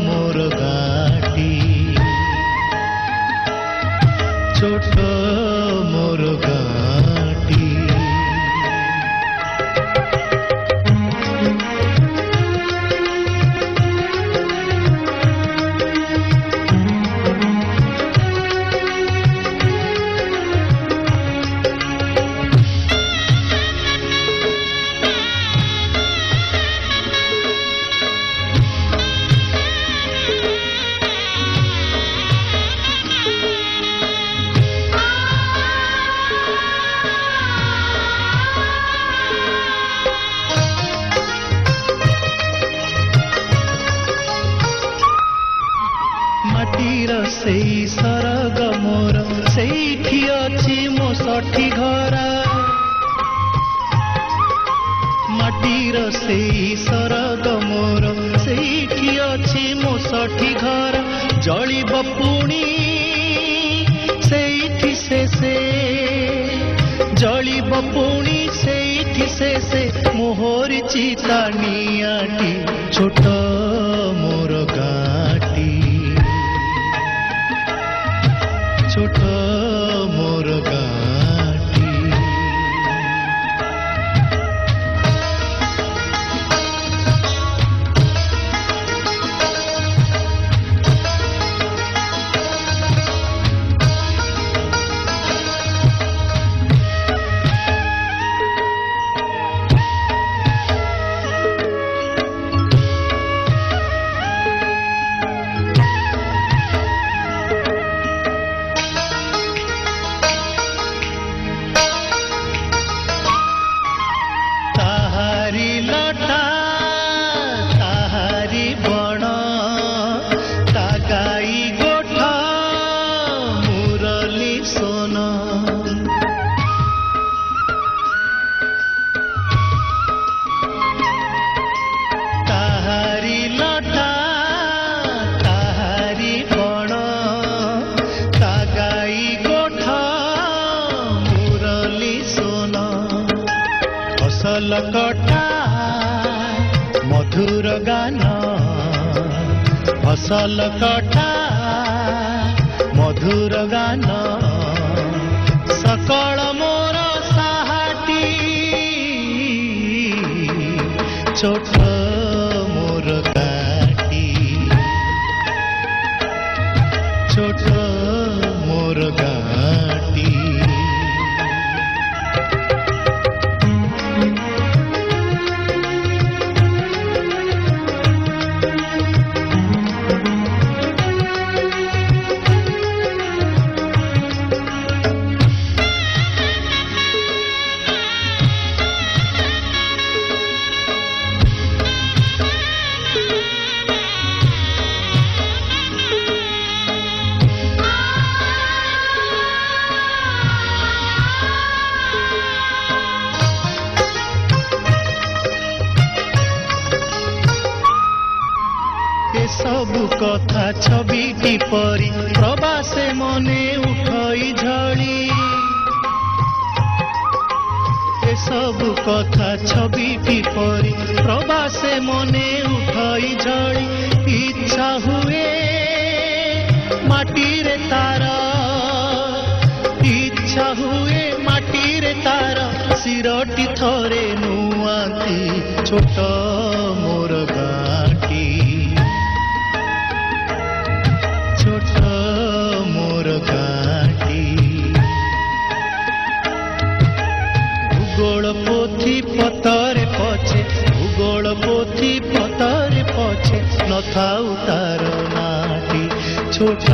मोर गाटी छोट मोर गाटी सेई सरग मोर सेठी अछि मो सठी घरा माटीर सेई सरग मोर सेठी अछि मो सठी घरा जलिब पुणी सेठी से जलिब पुणी सेठी से मोहरी चिता नियाटी छोट मोर गाटी छोट मोर गाटी कटा मधुर गान फसल कटा मधुर गान सकल मोर साहाटी छोट मोर गाटी छोट मोर गाटी सबु कथा छविटी परी प्रवासे मने उठई झड़ी ए सबु कथा छविटी परी प्रवासे मने उठई झड़ी इच्छा हुए माटी रे तार इच्छा हुए माटी रे तार सिरटी थरे नुआती छोट मोर गाटी छोट मोर गाटी भूगोल पोथी पतरे पछे भूगोल पोथी पतरे पछे नथाउ तार नाटी छोट